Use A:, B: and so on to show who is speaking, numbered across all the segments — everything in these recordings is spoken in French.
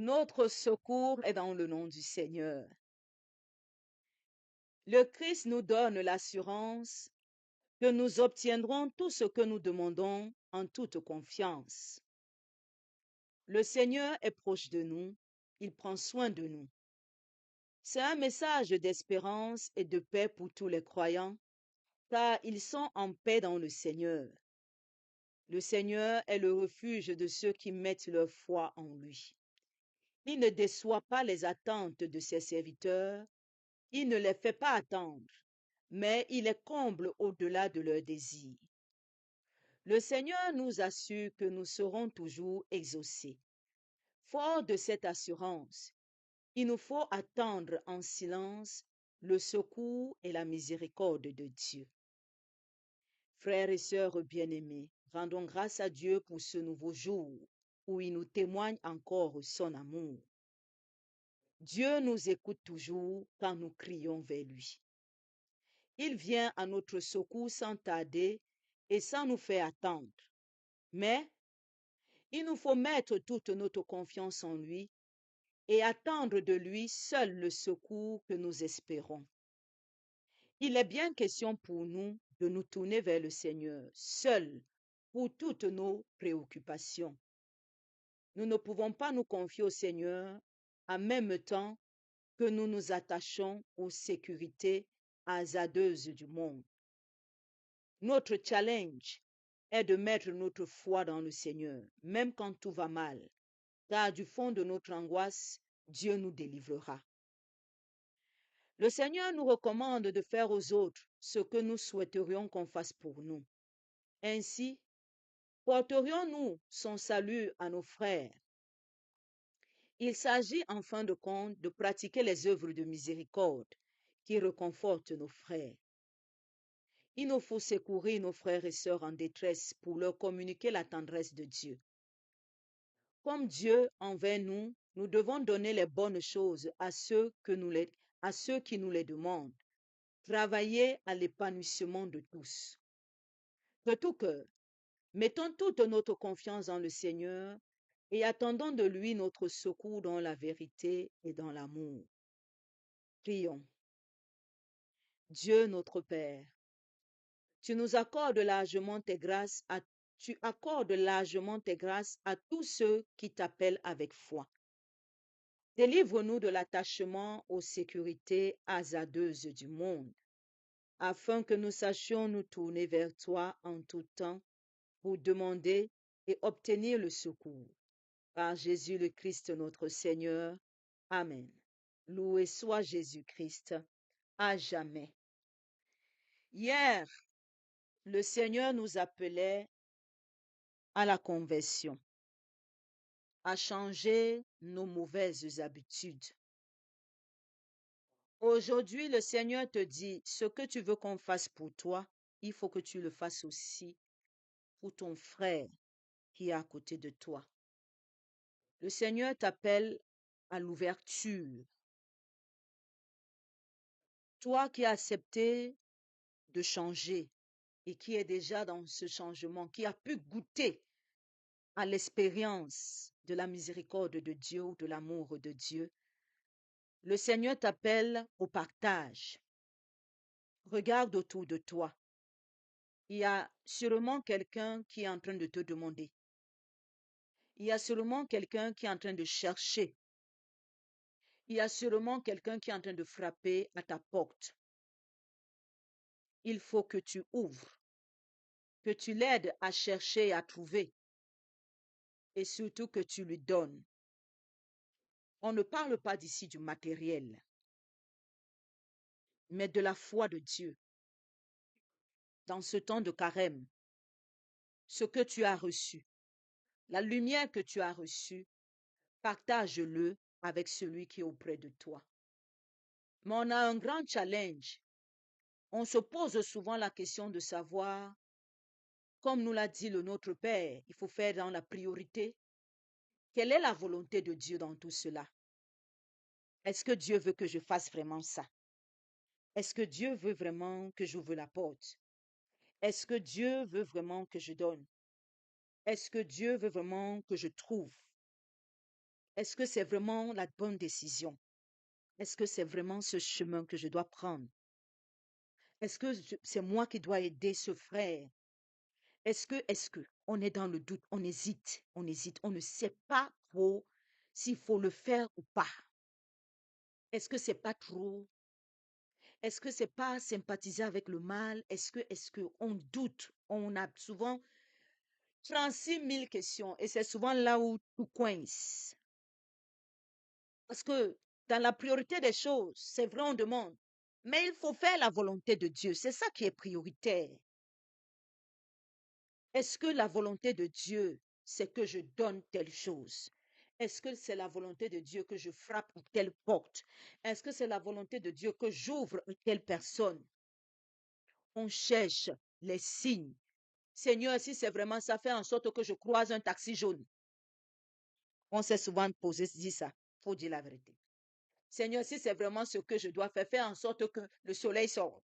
A: Notre secours est dans le nom du Seigneur. Le Christ nous donne l'assurance que nous obtiendrons tout ce que nous demandons en toute confiance. Le Seigneur est proche de nous, il prend soin de nous. C'est un message d'espérance et de paix pour tous les croyants, car ils sont en paix dans le Seigneur. Le Seigneur est le refuge de ceux qui mettent leur foi en lui. Il ne déçoit pas les attentes de ses serviteurs, il ne les fait pas attendre, mais il les comble au-delà de leurs désirs. Le Seigneur nous assure que nous serons toujours exaucés. Fort de cette assurance, il nous faut attendre en silence le secours et la miséricorde de Dieu. Frères et sœurs bien-aimés, rendons grâce à Dieu pour ce nouveau jour où il nous témoigne encore son amour. Dieu nous écoute toujours quand nous crions vers lui. Il vient à notre secours sans tarder et sans nous faire attendre. Mais il nous faut mettre toute notre confiance en lui et attendre de lui seul le secours que nous espérons. Il est bien question pour nous de nous tourner vers le Seigneur, seul, pour toutes nos préoccupations. Nous ne pouvons pas nous confier au Seigneur en même temps que nous nous attachons aux sécurités hasardeuses du monde. Notre challenge est de mettre notre foi dans le Seigneur, même quand tout va mal, car du fond de notre angoisse, Dieu nous délivrera. Le Seigneur nous recommande de faire aux autres ce que nous souhaiterions qu'on fasse pour nous. Ainsi, porterions-nous son salut à nos frères. Il s'agit en fin de compte de pratiquer les œuvres de miséricorde qui réconfortent nos frères. Il nous faut secourir nos frères et sœurs en détresse pour leur communiquer la tendresse de Dieu. Comme Dieu envers nous, nous devons donner les bonnes choses à ceux qui nous les demandent. Travailler à l'épanouissement de tous. De tout cœur, mettons toute notre confiance dans le Seigneur et attendons de lui notre secours dans la vérité et dans l'amour. Prions. Dieu notre Père, tu accordes largement tes grâces à tous ceux qui t'appellent avec foi. Délivre-nous de l'attachement aux sécurités hasardeuses du monde, afin que nous sachions nous tourner vers toi en tout temps pour demander et obtenir le secours. Par Jésus le Christ notre Seigneur. Amen. Loué soit Jésus-Christ à jamais. Hier, le Seigneur nous appelait à la conversion, à changer nos mauvaises habitudes. Aujourd'hui, le Seigneur te dit, ce que tu veux qu'on fasse pour toi, il faut que tu le fasses aussi pour ton frère qui est à côté de toi. Le Seigneur t'appelle à l'ouverture. Toi qui as accepté de changer et qui est déjà dans ce changement, qui a pu goûter à l'expérience de la miséricorde de Dieu ou de l'amour de Dieu, le Seigneur t'appelle au partage. Regarde autour de toi. Il y a sûrement quelqu'un qui est en train de te demander. Il y a sûrement quelqu'un qui est en train de chercher. Il y a sûrement quelqu'un qui est en train de frapper à ta porte. Il faut que tu ouvres, que tu l'aides à chercher et à trouver, et surtout que tu lui donnes. On ne parle pas d'ici du matériel, mais de la foi de Dieu. Dans ce temps de carême, ce que tu as reçu, la lumière que tu as reçue, partage-le avec celui qui est auprès de toi. Mais on a un grand challenge. On se pose souvent la question de savoir, comme nous l'a dit le Notre Père, il faut faire dans la priorité. Quelle est la volonté de Dieu dans tout cela? Est-ce que Dieu veut que je fasse vraiment ça? Est-ce que Dieu veut vraiment que j'ouvre la porte? Est-ce que Dieu veut vraiment que je donne? Est-ce que Dieu veut vraiment que je trouve? Est-ce que c'est vraiment la bonne décision? Est-ce que c'est vraiment ce chemin que je dois prendre? Est-ce que c'est moi qui dois aider ce frère? Est-ce que, on est dans le doute, on hésite, on ne sait pas trop s'il faut le faire ou pas. Est-ce que c'est pas trop? Est-ce que c'est pas sympathiser avec le mal? Est-ce que on doute? On a souvent 36 000 questions et c'est souvent là où tout coince. Parce que dans la priorité des choses, c'est vrai, on demande, mais il faut faire la volonté de Dieu. C'est ça qui est prioritaire. Est-ce que la volonté de Dieu, c'est que je donne telle chose? Est-ce que c'est la volonté de Dieu que je frappe à telle porte? Est-ce que c'est la volonté de Dieu que j'ouvre à telle personne? On cherche les signes. Seigneur, si c'est vraiment ça, fait en sorte que je croise un taxi jaune. On s'est souvent posé, dit ça. Faut dire la vérité. Seigneur, si c'est vraiment ce que je dois faire, fais en sorte que le soleil sorte.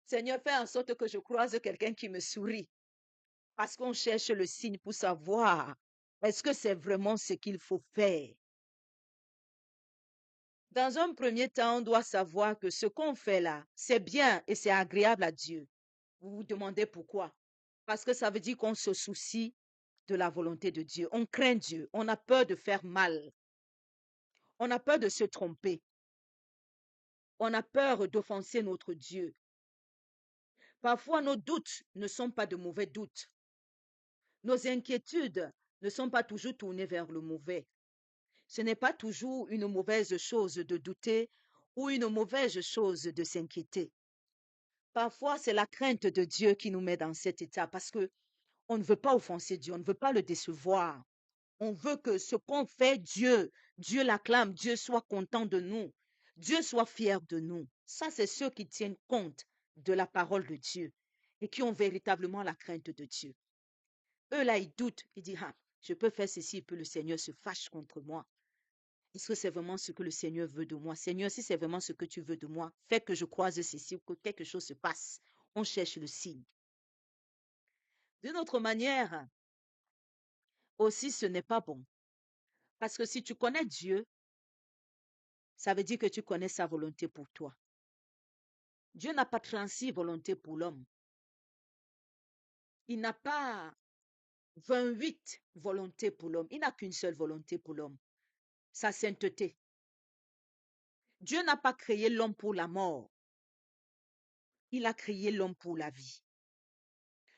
A: Seigneur, fais en sorte que je croise quelqu'un qui me sourit. Parce qu'on cherche le signe pour savoir est-ce que c'est vraiment ce qu'il faut faire. Dans un premier temps, on doit savoir que ce qu'on fait là, c'est bien et c'est agréable à Dieu. Vous vous demandez pourquoi? Parce que ça veut dire qu'on se soucie de la volonté de Dieu. On craint Dieu. On a peur de faire mal. On a peur de se tromper. On a peur d'offenser notre Dieu. Parfois, nos doutes ne sont pas de mauvais doutes. Nos inquiétudes ne sont pas toujours tournées vers le mauvais. Ce n'est pas toujours une mauvaise chose de douter ou une mauvaise chose de s'inquiéter. Parfois, c'est la crainte de Dieu qui nous met dans cet état parce que on ne veut pas offenser Dieu, on ne veut pas le décevoir. On veut que ce qu'on fait, Dieu l'acclame, Dieu soit content de nous, Dieu soit fier de nous. Ça, c'est ceux qui tiennent compte de la parole de Dieu et qui ont véritablement la crainte de Dieu. Eux, là, ils doutent, ils disent, ah, je peux faire ceci, et puis le Seigneur se fâche contre moi. Est-ce que c'est vraiment ce que le Seigneur veut de moi? Seigneur, si c'est vraiment ce que tu veux de moi, fais que je croise ceci ou que quelque chose se passe. On cherche le signe. D'une autre manière, aussi, ce n'est pas bon. Parce que si tu connais Dieu, ça veut dire que tu connais sa volonté pour toi. Dieu n'a pas 36 volontés pour l'homme. Il n'a pas 28 volontés pour l'homme. Il n'a qu'une seule volonté pour l'homme, sa sainteté. Dieu n'a pas créé l'homme pour la mort. Il a créé l'homme pour la vie.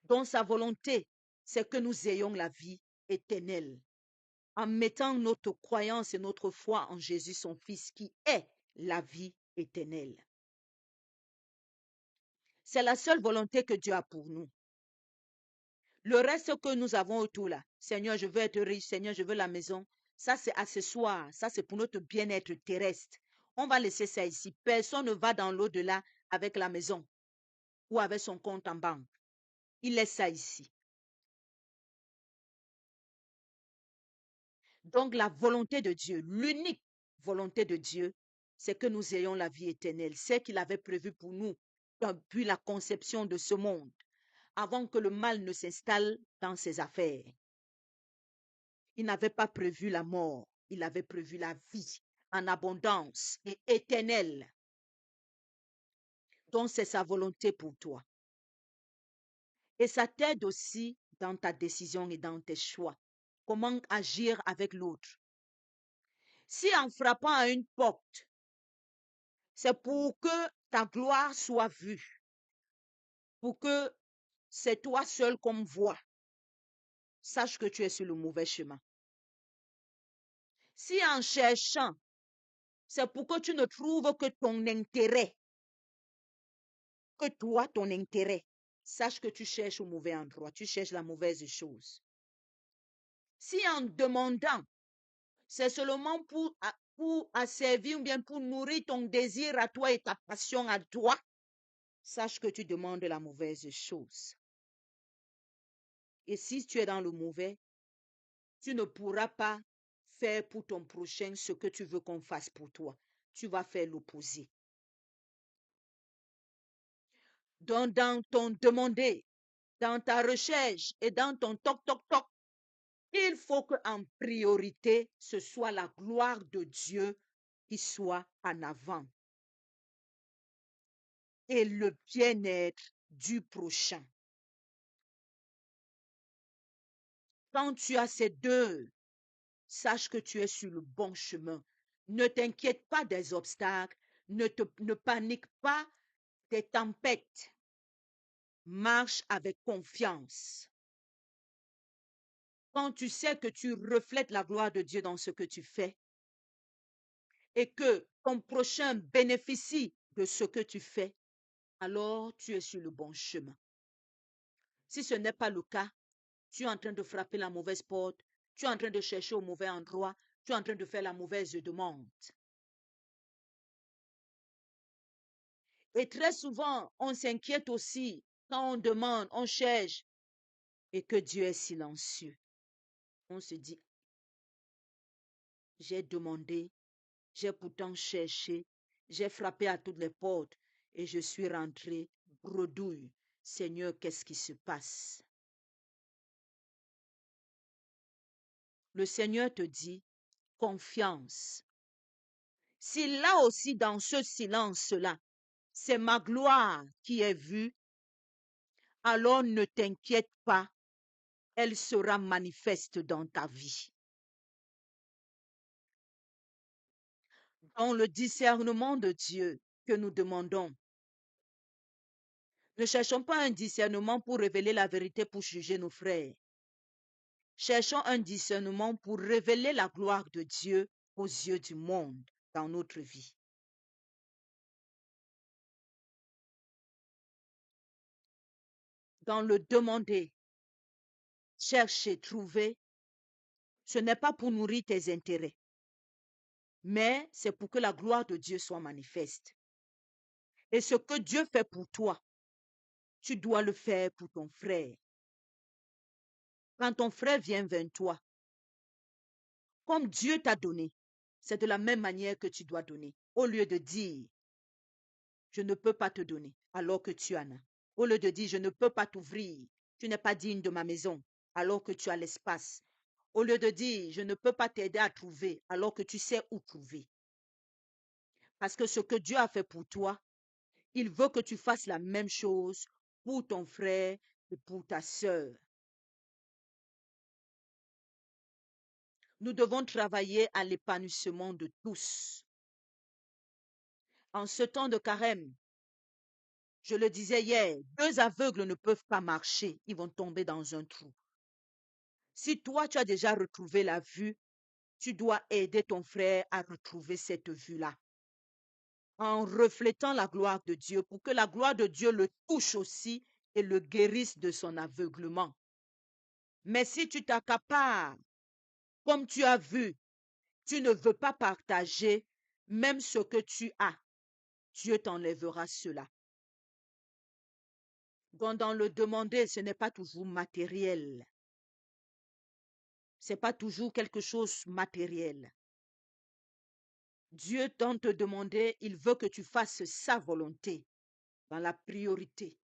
A: Donc sa volonté, c'est que nous ayons la vie éternelle en mettant notre croyance et notre foi en Jésus, son Fils, qui est la vie éternelle. C'est la seule volonté que Dieu a pour nous. Le reste que nous avons autour là, Seigneur, je veux être riche, Seigneur, je veux la maison, ça c'est accessoire, ça c'est pour notre bien-être terrestre. On va laisser ça ici. Personne ne va dans l'au-delà avec la maison ou avec son compte en banque. Il laisse ça ici. Donc la volonté de Dieu, l'unique volonté de Dieu, c'est que nous ayons la vie éternelle, c'est qu'il avait prévu pour nous depuis la conception de ce monde, avant que le mal ne s'installe dans ses affaires. Il n'avait pas prévu la mort, il avait prévu la vie en abondance et éternelle. Donc c'est sa volonté pour toi. Et ça t'aide aussi dans ta décision et dans tes choix. Comment agir avec l'autre. Si en frappant à une porte, c'est pour que ta gloire soit vue, pour que c'est toi seul qu'on voit, sache que tu es sur le mauvais chemin. Si en cherchant, c'est pour que tu ne trouves que ton intérêt, que toi, ton intérêt, sache que tu cherches au mauvais endroit, tu cherches la mauvaise chose. Si en demandant, c'est seulement pour asservir ou bien pour nourrir ton désir à toi et ta passion à toi, sache que tu demandes la mauvaise chose. Et si tu es dans le mauvais, tu ne pourras pas faire pour ton prochain ce que tu veux qu'on fasse pour toi. Tu vas faire l'opposé. Donc, dans ton demander, dans ta recherche et dans ton toc, toc, toc, Il faut qu'en priorité, ce soit la gloire de Dieu qui soit en avant et le bien-être du prochain. Quand tu as ces deux, sache que tu es sur le bon chemin. Ne t'inquiète pas des obstacles, ne panique pas des tempêtes. Marche avec confiance. Quand tu sais que tu reflètes la gloire de Dieu dans ce que tu fais et que ton prochain bénéficie de ce que tu fais, alors tu es sur le bon chemin. Si ce n'est pas le cas, tu es en train de frapper la mauvaise porte, tu es en train de chercher au mauvais endroit, tu es en train de faire la mauvaise demande. Et très souvent, on s'inquiète aussi quand on demande, on cherche et que Dieu est silencieux. On se dit, j'ai demandé, j'ai pourtant cherché, j'ai frappé à toutes les portes et je suis rentré bredouille. Seigneur, qu'est-ce qui se passe? Le Seigneur te dit, confiance. Si là aussi, dans ce silence-là, c'est ma gloire qui est vue, alors ne t'inquiète pas, elle sera manifeste dans ta vie. Dans le discernement de Dieu que nous demandons, ne cherchons pas un discernement pour révéler la vérité pour juger nos frères. Cherchons un discernement pour révéler la gloire de Dieu aux yeux du monde dans notre vie. Dans le demander, chercher, trouver, ce n'est pas pour nourrir tes intérêts, mais c'est pour que la gloire de Dieu soit manifeste. Et ce que Dieu fait pour toi, tu dois le faire pour ton frère. Quand ton frère vient vers toi, comme Dieu t'a donné, c'est de la même manière que tu dois donner. Au lieu de dire, je ne peux pas te donner alors que tu en as. Au lieu de dire, je ne peux pas t'ouvrir, tu n'es pas digne de ma maison alors que tu as l'espace. Au lieu de dire, je ne peux pas t'aider à trouver alors que tu sais où trouver. Parce que ce que Dieu a fait pour toi, il veut que tu fasses la même chose pour ton frère et pour ta sœur. Nous devons travailler à l'épanouissement de tous. En ce temps de carême, je le disais hier, 2 aveugles ne peuvent pas marcher, ils vont tomber dans un trou. Si toi, tu as déjà retrouvé la vue, tu dois aider ton frère à retrouver cette vue-là. En reflétant la gloire de Dieu pour que la gloire de Dieu le touche aussi et le guérisse de son aveuglement. Mais si tu t'accapares, comme tu as vu, tu ne veux pas partager même ce que tu as, Dieu t'enlèvera cela. Donc, dans le demander, ce n'est pas toujours matériel. Ce n'est pas toujours quelque chose matériel. Dieu, dans te demander, il veut que tu fasses sa volonté dans la priorité.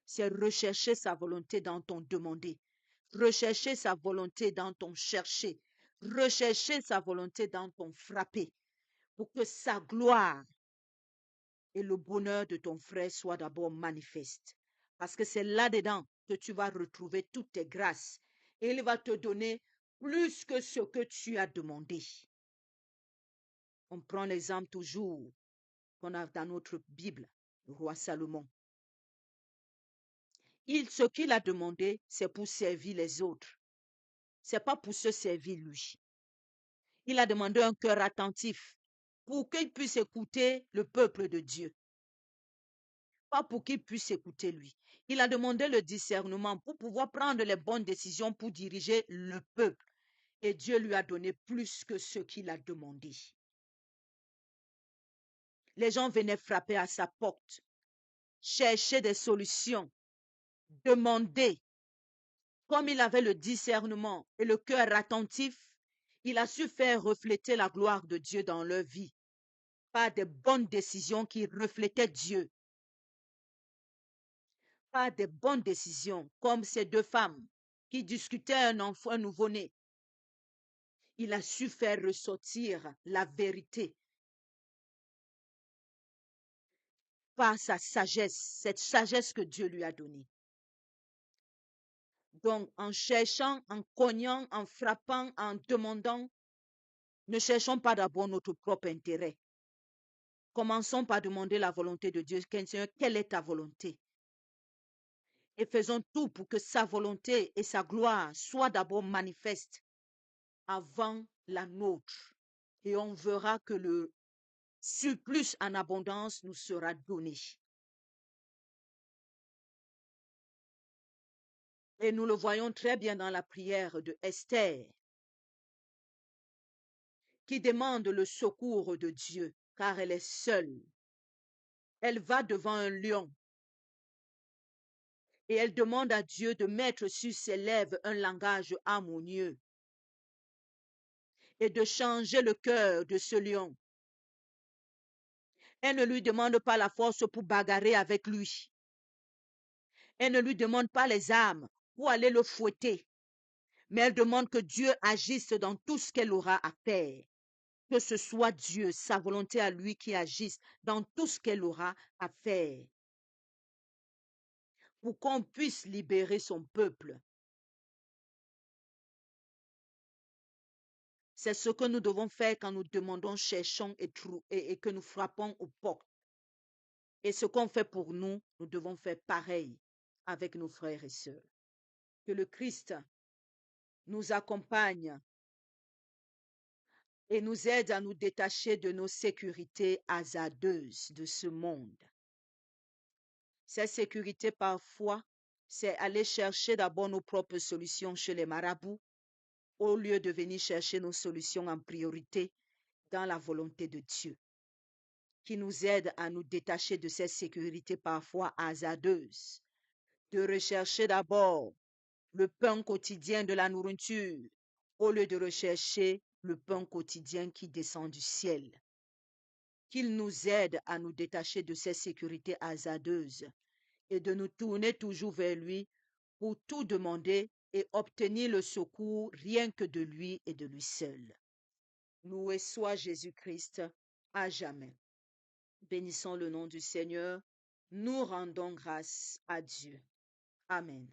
A: C'est rechercher sa volonté dans ton demander. Rechercher sa volonté dans ton chercher. Rechercher sa volonté dans ton frapper. Pour que sa gloire et le bonheur de ton frère soient d'abord manifestes. Parce que c'est là-dedans que tu vas retrouver toutes tes grâces. Et il va te donner plus que ce que tu as demandé. On prend l'exemple toujours qu'on a dans notre Bible, le roi Salomon. Ce qu'il a demandé, c'est pour servir les autres. C'est pas pour se servir lui. Il a demandé un cœur attentif pour qu'il puisse écouter le peuple de Dieu. Pas pour qu'il puisse écouter lui. Il a demandé le discernement pour pouvoir prendre les bonnes décisions pour diriger le peuple. Et Dieu lui a donné plus que ce qu'il a demandé. Les gens venaient frapper à sa porte, chercher des solutions, demander. Comme il avait le discernement et le cœur attentif, il a su faire refléter la gloire de Dieu dans leur vie par des bonnes décisions qui reflétaient Dieu. Par des bonnes décisions, comme ces 2 femmes qui discutaient un enfant nouveau-né. il a su faire ressortir la vérité par sa sagesse, cette sagesse que Dieu lui a donnée. Donc, en cherchant, en cognant, en frappant, en demandant, ne cherchons pas d'abord notre propre intérêt. Commençons par demander la volonté de Dieu. Seigneur, quelle est ta volonté? Et faisons tout pour que sa volonté et sa gloire soient d'abord manifestes avant la nôtre. Et on verra que le surplus en abondance nous sera donné. Et nous le voyons très bien dans la prière de Esther, qui demande le secours de Dieu, car elle est seule. Elle va devant un lion et elle demande à Dieu de mettre sur ses lèvres un langage harmonieux et de changer le cœur de ce lion. Elle ne lui demande pas la force pour bagarrer avec lui. Elle ne lui demande pas les armes pour aller le fouetter. Mais elle demande que Dieu agisse dans tout ce qu'elle aura à faire. Que ce soit Dieu, sa volonté à lui qui agisse dans tout ce qu'elle aura à faire. Pour qu'on puisse libérer son peuple. C'est ce que nous devons faire quand nous demandons, cherchons et que nous frappons aux portes. Et ce qu'on fait pour nous, nous devons faire pareil avec nos frères et sœurs. Que le Christ nous accompagne et nous aide à nous détacher de nos sécurités hasardeuses de ce monde. Cette sécurité, parfois, c'est aller chercher d'abord nos propres solutions chez les marabouts, au lieu de venir chercher nos solutions en priorité dans la volonté de Dieu, qui nous aide à nous détacher de cette sécurité parfois hasardeuse, de rechercher d'abord le pain quotidien de la nourriture, au lieu de rechercher le pain quotidien qui descend du ciel. Qu'il nous aide à nous détacher de ces sécurités hasardeuses et de nous tourner toujours vers lui pour tout demander et obtenir le secours rien que de lui et de lui seul. Loué soit Jésus-Christ à jamais. Bénissons le nom du Seigneur. Nous rendons grâce à Dieu. Amen.